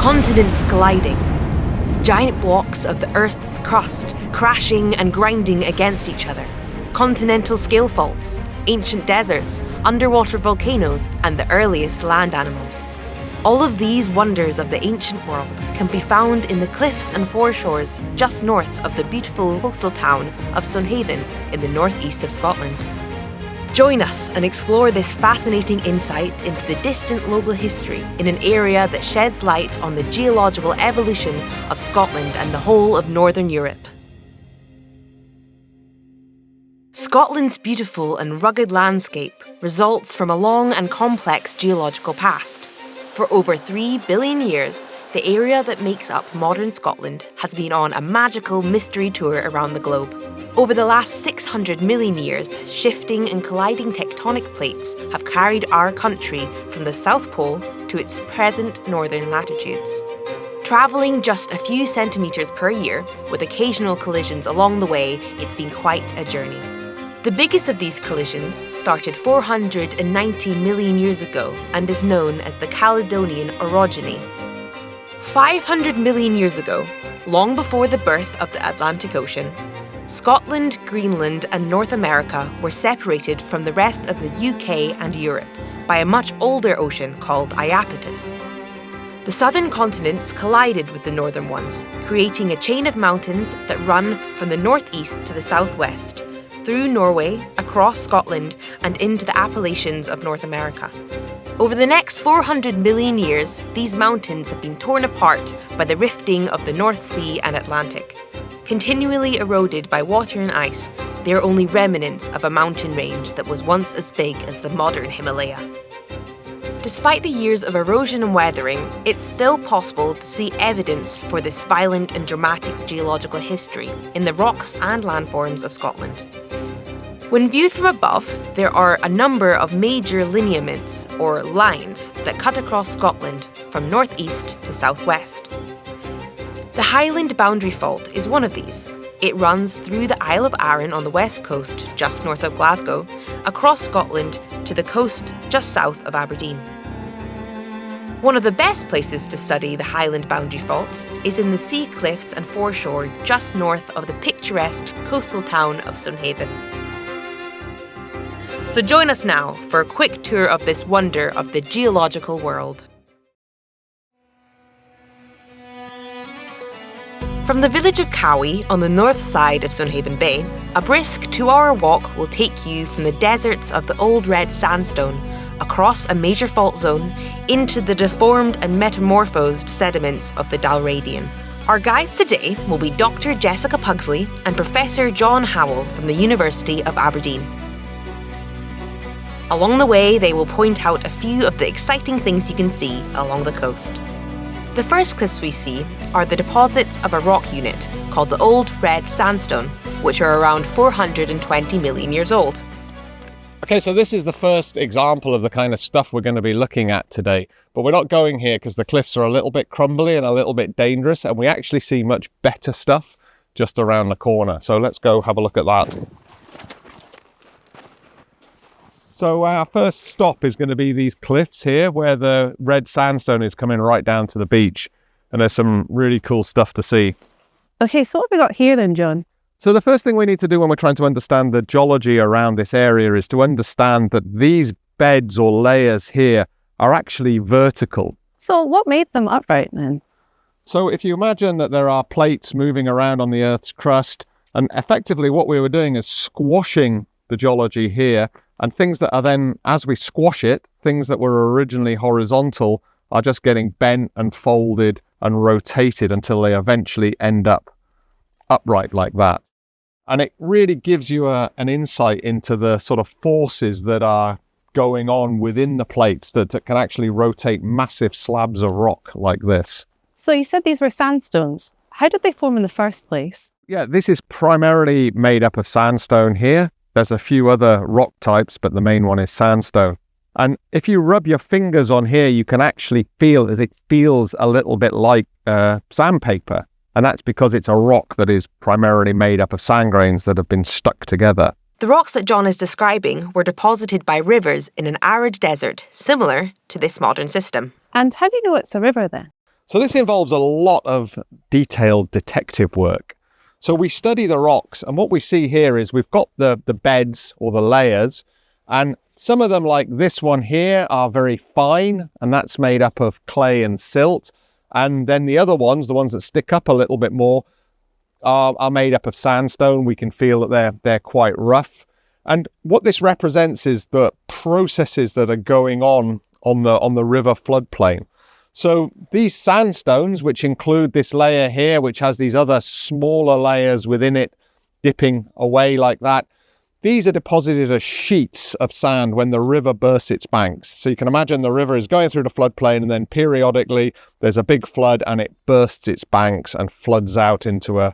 Continents colliding. Giant blocks of the Earth's crust crashing and grinding against each other. Continental scale faults, ancient deserts, underwater volcanoes, and the earliest land animals. All of these wonders of the ancient world can be found in the cliffs and foreshores just north of the beautiful coastal town of Stonehaven in the northeast of Scotland. Join us and explore this fascinating insight into the distant local history in an area that sheds light on the geological evolution of Scotland and the whole of Northern Europe. Scotland's beautiful and rugged landscape results from a long and complex geological past. For over 3 billion years, the area that makes up modern Scotland has been on a magical mystery tour around the globe. Over the last 600 million years, shifting and colliding tectonic plates have carried our country from the South Pole to its present northern latitudes. Travelling just a few centimetres per year, with occasional collisions along the way, it's been quite a journey. The biggest of these collisions started 490 million years ago and is known as the Caledonian orogeny. 500 million years ago, long before the birth of the Atlantic Ocean, Scotland, Greenland and North America were separated from the rest of the UK and Europe by a much older ocean called Iapetus. The southern continents collided with the northern ones, creating a chain of mountains that run from the northeast to the southwest, through Norway, across Scotland, and into the Appalachians of North America. Over the next 400 million years, these mountains have been torn apart by the rifting of the North Sea and Atlantic. Continually eroded by water and ice, they are only remnants of a mountain range that was once as big as the modern Himalaya. Despite the years of erosion and weathering, it's still possible to see evidence for this violent and dramatic geological history in the rocks and landforms of Scotland. When viewed from above, there are a number of major lineaments, or lines, that cut across Scotland from northeast to southwest. The Highland boundary fault is one of these. It runs through the Isle of Arran on the west coast, just north of Glasgow, across Scotland to the coast just south of Aberdeen. One of the best places to study the Highland boundary fault is in the sea cliffs and foreshore just north of the picturesque coastal town of Stonehaven. So join us now for a quick tour of this wonder of the geological world. From the village of Cowie on the north side of Stonehaven Bay, a brisk 2-hour walk will take you from the deserts of the Old Red Sandstone, across a major fault zone, into the deformed and metamorphosed sediments of the Radian. Our guides today will be Dr. Jessica Pugsley and Professor John Howell from the University of Aberdeen. Along the way, they will point out a few of the exciting things you can see along the coast. The first cliffs we see are the deposits of a rock unit called the Old Red Sandstone, which are around 420 million years old. Okay, so this is the first example of the kind of stuff we're going to be looking at today. But we're not going here because the cliffs are a little bit crumbly and a little bit dangerous, and we actually see much better stuff just around the corner. So let's go have a look at that. So our first stop is going to be these cliffs here where the red sandstone is coming right down to the beach. And there's some really cool stuff to see. Okay, so what have we got here then, John? So the first thing we need to do when we're trying to understand the geology around this area is to understand that these beds or layers here are actually vertical. So what made them upright then? So if you imagine that there are plates moving around on the Earth's crust, and effectively what we were doing is squashing the geology here, and things that are then, as we squash it, things that were originally horizontal are just getting bent and folded and rotated until they eventually end up upright like that. And it really gives you an insight into the sort of forces that are going on within the plates that can actually rotate massive slabs of rock like this. So you said these were sandstones. How did they form in the first place? Yeah, this is primarily made up of sandstone here. There's a few other rock types, but the main one is sandstone. And if you rub your fingers on here, you can actually feel that it feels a little bit like sandpaper. And that's because it's a rock that is primarily made up of sand grains that have been stuck together. The rocks that John is describing were deposited by rivers in an arid desert, similar to this modern system. And how do you know it's a river then? So this involves a lot of detailed detective work. So we study the rocks, and what we see here is we've got the beds or the layers, and some of them, like this one here, are very fine, and that's made up of clay and silt. And then the other ones, the ones that stick up a little bit more, are made up of sandstone. We can feel that they're quite rough. And what this represents is the processes that are going on the river floodplain. So these sandstones, which include this layer here, which has these other smaller layers within it dipping away like that, these are deposited as sheets of sand when the river bursts its banks. So you can imagine the river is going through the floodplain, and then periodically there's a big flood and it bursts its banks and floods out into a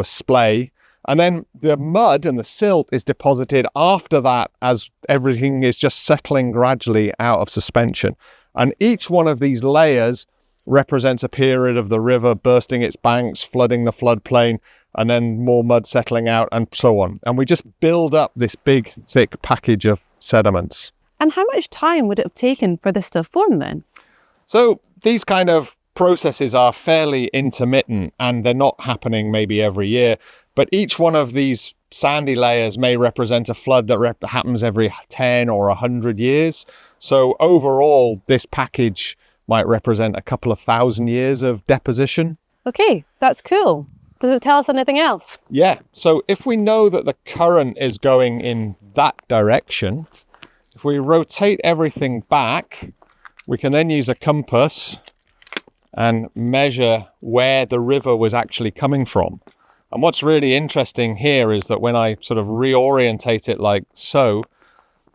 splay. And then the mud and the silt is deposited after that as everything is just settling gradually out of suspension. And each one of these layers represents a period of the river bursting its banks, flooding the floodplain, and then more mud settling out, and so on. And we just build up this big, thick package of sediments. And how much time would it have taken for this to have formed then? So these kind of processes are fairly intermittent, and they're not happening maybe every year. But each one of these sandy layers may represent a flood that happens every 10 or 100 years. So overall, this package might represent a couple of thousand years of deposition. Okay, that's cool. Does it tell us anything else? Yeah, so if we know that the current is going in that direction, if we rotate everything back, we can then use a compass and measure where the river was actually coming from. And what's really interesting here is that when I sort of reorientate it like so,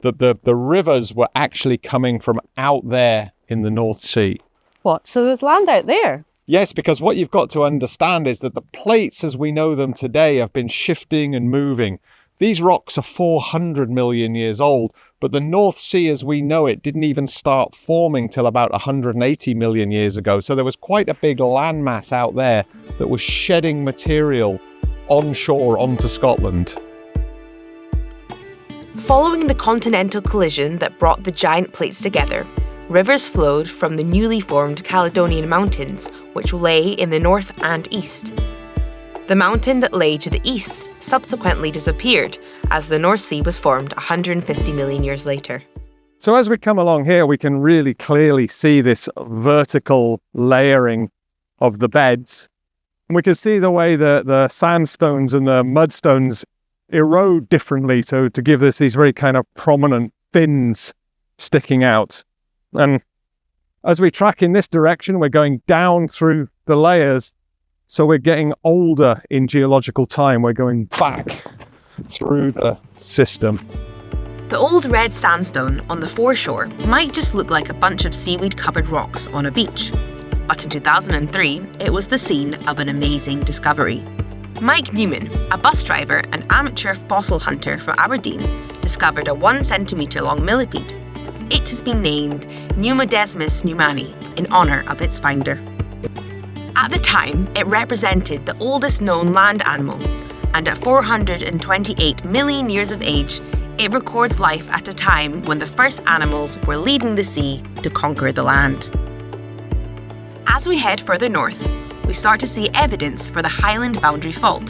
the rivers were actually coming from out there in the North Sea. What? So there's land out there? Yes, because what you've got to understand is that the plates as we know them today have been shifting and moving. These rocks are 400 million years old, but the North Sea as we know it didn't even start forming till about 180 million years ago. So there was quite a big landmass out there that was shedding material onshore onto Scotland. Following the continental collision that brought the giant plates together, rivers flowed from the newly formed Caledonian Mountains, which lay in the north and east. The mountain that lay to the east subsequently disappeared as the North Sea was formed 150 million years later. So as we come along here, we can really clearly see this vertical layering of the beds. And we can see the way the sandstones and the mudstones erode differently to give us these very kind of prominent fins sticking out. And as we track in this direction, we're going down through the layers. So we're getting older in geological time. We're going back through the system. The Old Red Sandstone on the foreshore might just look like a bunch of seaweed-covered rocks on a beach. But in 2003, it was the scene of an amazing discovery. Mike Newman, a bus driver and amateur fossil hunter from Aberdeen, discovered a 1 centimetre long millipede. It has been named Pneumodesmus newmani in honour of its finder. At the time, it represented the oldest known land animal, and at 428 million years of age, it records life at a time when the first animals were leaving the sea to conquer the land. As we head further north, we start to see evidence for the Highland boundary fault.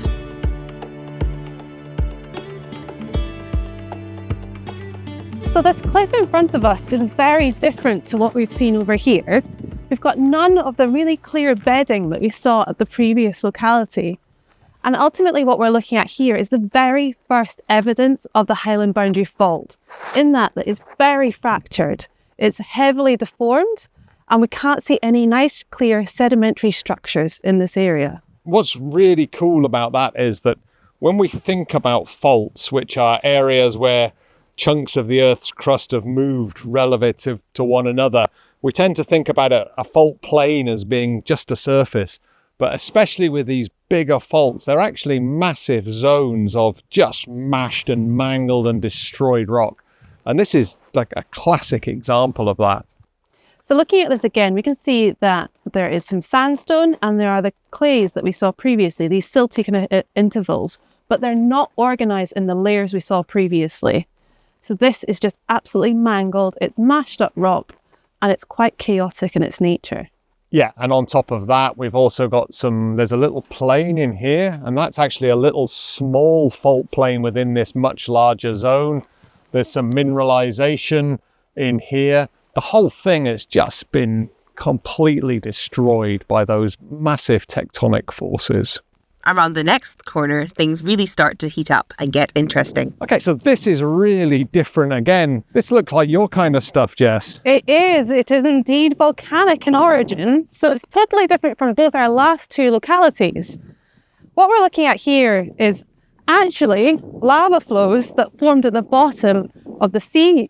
So this cliff in front of us is very different to what we've seen over here. We've got none of the really clear bedding that we saw at the previous locality. And ultimately what we're looking at here is the very first evidence of the Highland boundary fault, in that it's very fractured, it's heavily deformed, and we can't see any nice clear sedimentary structures in this area. What's really cool about that is that when we think about faults, which are areas where chunks of the Earth's crust have moved relative to one another, we tend to think about a fault plane as being just a surface. But especially with these bigger faults, they're actually massive zones of just mashed and mangled and destroyed rock. And this is like a classic example of that. So looking at this again, we can see that there is some sandstone and there are the clays that we saw previously, these silty kind of intervals, but they're not organised in the layers we saw previously. So this is just absolutely mangled, it's mashed up rock, and it's quite chaotic in its nature. Yeah, and on top of that, we've also got there's a little plain in here, and that's actually a little small fault plain within this much larger zone. There's some mineralization in here. The whole thing has just been completely destroyed by those massive tectonic forces. Around the next corner, things really start to heat up and get interesting. Okay, so this is really different again. This looks like your kind of stuff, Jess. It is. It is indeed volcanic in origin. So it's totally different from both our last two localities. What we're looking at here is actually lava flows that formed at the bottom of the sea.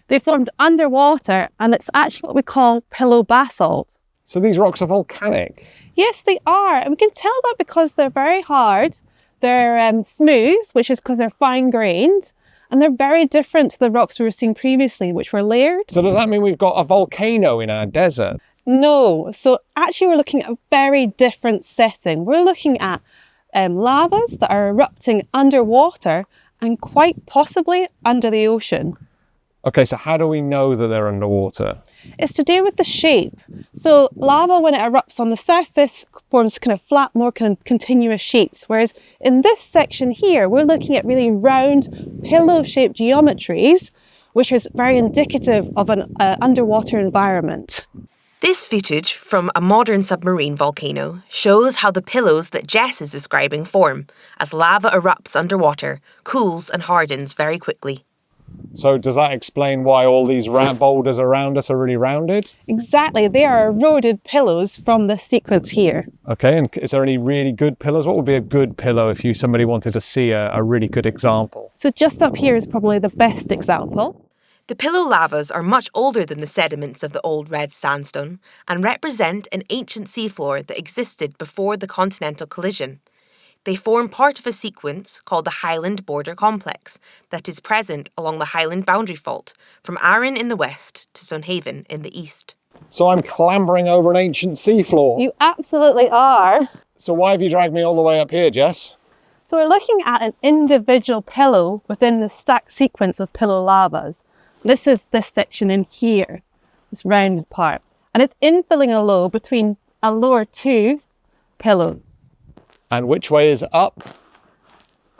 They formed underwater, and it's actually what we call pillow basalt. So these rocks are volcanic? Yes, they are. And we can tell that because they're very hard. They're smooth, which is because they're fine-grained. And they're very different to the rocks we were seeing previously, which were layered. So does that mean we've got a volcano in our desert? No. So actually we're looking at a very different setting. We're looking at lavas that are erupting underwater and quite possibly under the ocean. Okay, so how do we know that they're underwater? It's to do with the shape. So lava, when it erupts on the surface, forms kind of flat, more kind of continuous shapes. Whereas in this section here, we're looking at really round, pillow-shaped geometries, which is very indicative of an underwater environment. This footage from a modern submarine volcano shows how the pillows that Jess is describing form as lava erupts underwater, cools and hardens very quickly. So does that explain why all these boulders around us are really rounded? Exactly. They are eroded pillows from this sequence here. Okay, and is there any really good pillows? What would be a good pillow if somebody wanted to see a really good example? So just up here is probably the best example. The pillow lavas are much older than the sediments of the Old Red Sandstone and represent an ancient seafloor that existed before the continental collision. They form part of a sequence called the Highland border complex that is present along the Highland boundary fault from Arran in the west to Stonehaven in the east. So I'm clambering over an ancient seafloor. You absolutely are. So why have you dragged me all the way up here, Jess? So we're looking at an individual pillow within the stacked sequence of pillow lavas. This is this section in here, this rounded part. And it's infilling a low between a lower two pillows. And which way is up?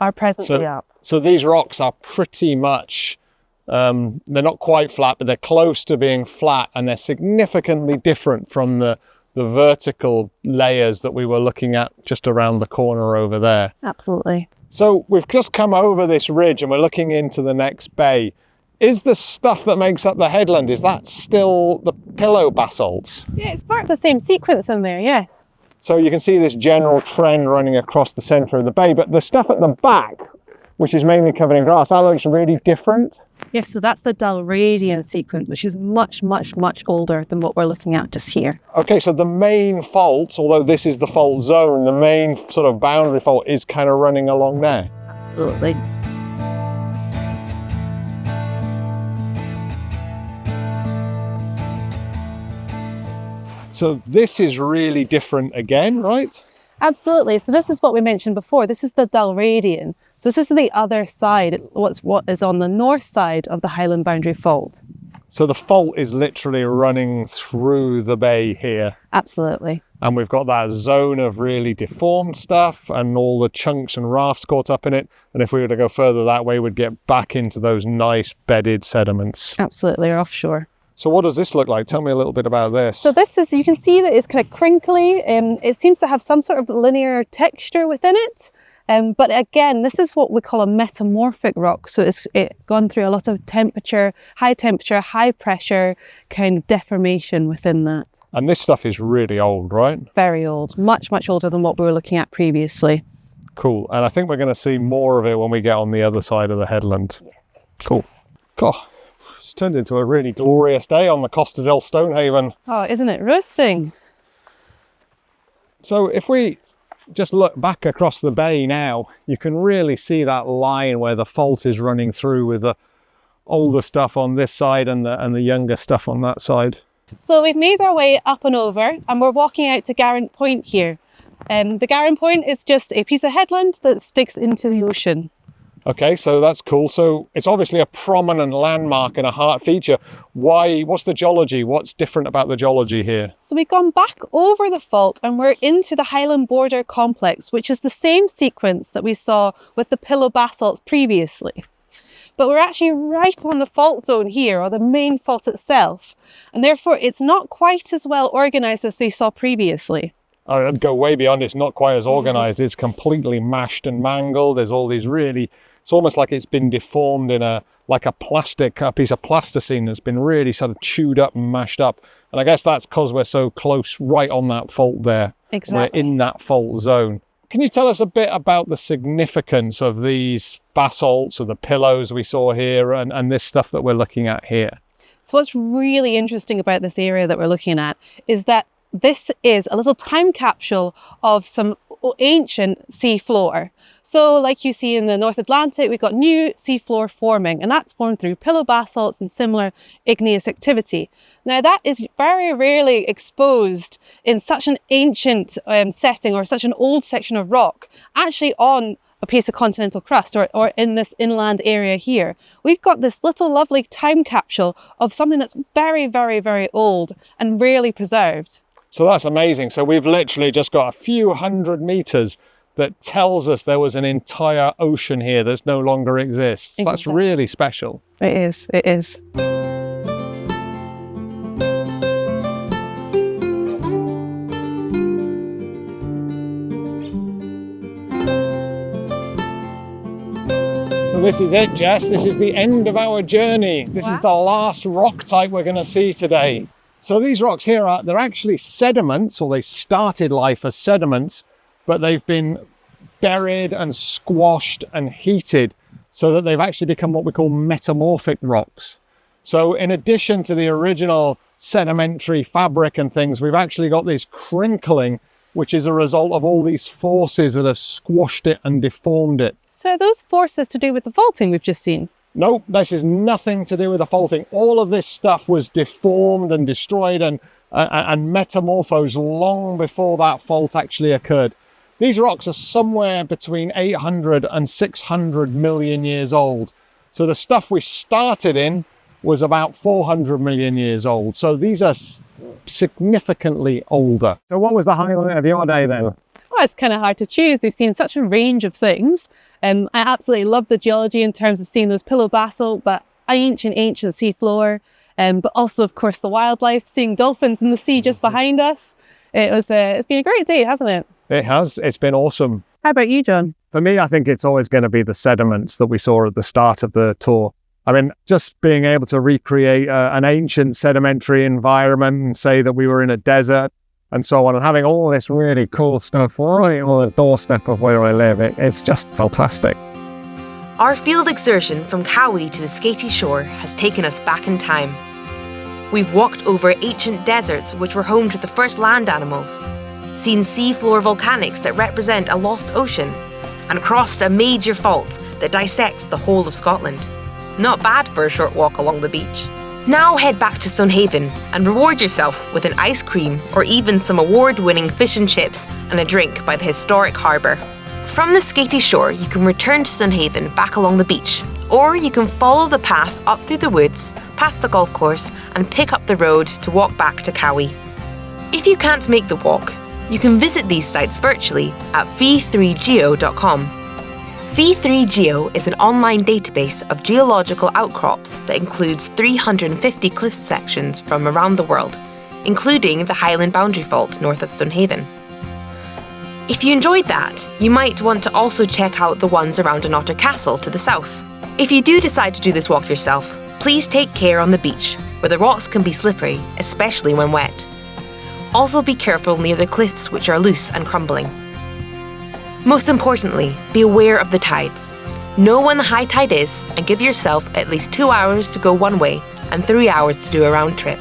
Are presently up. So these rocks are pretty much, they're not quite flat, but they're close to being flat, and they're significantly different from the vertical layers that we were looking at just around the corner over there. Absolutely. So we've just come over this ridge and we're looking into the next bay. Is the stuff that makes up the headland, is that still the pillow basalts? Yeah, it's part of the same sequence in there, yes. So you can see this general trend running across the centre of the bay, but the stuff at the back, which is mainly covered in grass, that looks really different. Yes, so that's the Radian sequence, which is much, much, much older than what we're looking at just here. Okay, so the main fault, although this is the fault zone, the main sort of boundary fault is kind of running along there. Absolutely. So this is really different again, right? Absolutely. So this is what we mentioned before. This is the Radian. So this is the other side, what is on the north side of the Highland boundary fault. So the fault is literally running through the bay here. Absolutely. And we've got that zone of really deformed stuff and all the chunks and rafts caught up in it. And if we were to go further that way, we'd get back into those nice bedded sediments. Absolutely, or offshore. So what does this look like? Tell me a little bit about this. So this is, you can see that it's kind of crinkly. It seems to have some sort of linear texture within it. But again, this is what we call a metamorphic rock. So it's gone through a lot of high temperature, high pressure kind of deformation within that. And this stuff is really old, right? Very old, much, much older than what we were looking at previously. Cool. And I think we're going to see more of it when we get on the other side of the headland. Yes. Cool. God, it's turned into a really glorious day on the Costa del Stonehaven. Oh, isn't it roasting? So if we just look back across the bay now, you can really see that line where the fault is running through with the older stuff on this side and the younger stuff on that side. So we've made our way up and over, and we're walking out to Garant Point here. The Garant Point is just a piece of headland that sticks into the ocean. Okay, so that's cool. So it's obviously a prominent landmark and a heart feature. Why? What's the geology? What's different about the geology here? So we've gone back over the fault and we're into the Highland border complex, which is the same sequence that we saw with the pillow basalts previously. But we're actually right on the fault zone here, or the main fault itself. And therefore it's not quite as well organised as we saw previously. I'd go way beyond. It's not quite as organised. It's completely mashed and mangled. There's all these really... It's almost like it's been deformed in a piece of plasticine that's been really sort of chewed up and mashed up. And I guess that's because we're so close right on that fault there. Exactly. We're in that fault zone. Can you tell us a bit about the significance of these basalts or the pillows we saw here and this stuff that we're looking at here? So what's really interesting about this area that we're looking at is that this is a little time capsule of some ancient sea floor. So like you see in the North Atlantic, we've got new sea floor forming, and that's formed through pillow basalts and similar igneous activity. Now that is very rarely exposed in such an ancient setting or such an old section of rock, actually on a piece of continental crust or in this inland area here. We've got this little lovely time capsule of something that's very, very, very old and rarely preserved. So that's amazing. So we've literally just got a few hundred meters that tells us there was an entire ocean here that no longer exists. Exactly. That's really special. It is, it is. So this is it, Jess. This is the end of our journey. This is the last rock type we're going to see today. So these rocks here they're actually sediments, or they started life as sediments, but they've been buried and squashed and heated so that they've actually become what we call metamorphic rocks. So in addition to the original sedimentary fabric and things, we've actually got this crinkling, which is a result of all these forces that have squashed it and deformed it. So are those forces to do with the faulting we've just seen? Nope, this is nothing to do with the faulting. All of this stuff was deformed and destroyed and metamorphosed long before that fault actually occurred. These rocks are somewhere between 800 and 600 million years old. So the stuff we started in was about 400 million years old. So these are significantly older. So what was the highlight of your day then? Well, it's kind of hard to choose. We've seen such a range of things. I absolutely love the geology in terms of seeing those pillow basalt, but ancient sea floor. But also, of course, the wildlife, seeing dolphins in the sea just behind us. It's been a great day, hasn't it? It has. It's been awesome. How about you, John? For me, I think it's always going to be the sediments that we saw at the start of the tour. I mean, just being able to recreate an ancient sedimentary environment and say that we were in a desert and so on, and having all this really cool stuff right on the doorstep of where I live, it's just fantastic. Our field excursion from Cowie to the Skaty shore has taken us back in time. We've walked over ancient deserts which were home to the first land animals, seen seafloor volcanics that represent a lost ocean, and crossed a major fault that dissects the whole of Scotland. Not bad for a short walk along the beach. Now head back to Stonehaven and reward yourself with an ice cream or even some award-winning fish and chips and a drink by the historic harbour. From the Skaty shore, you can return to Stonehaven back along the beach, or you can follow the path up through the woods, past the golf course, and pick up the road to walk back to Cowie. If you can't make the walk, you can visit these sites virtually at fee3geo.com. Fee3Geo is an online database of geological outcrops that includes 350 cliff sections from around the world, including the Highland boundary fault north of Stonehaven. If you enjoyed that, you might want to also check out the ones around an Otter Castle to the south. If you do decide to do this walk yourself, please take care on the beach, where the rocks can be slippery, especially when wet. Also be careful near the cliffs, which are loose and crumbling. Most importantly, be aware of the tides. Know when the high tide is and give yourself at least 2 hours to go one way and 3 hours to do a round trip.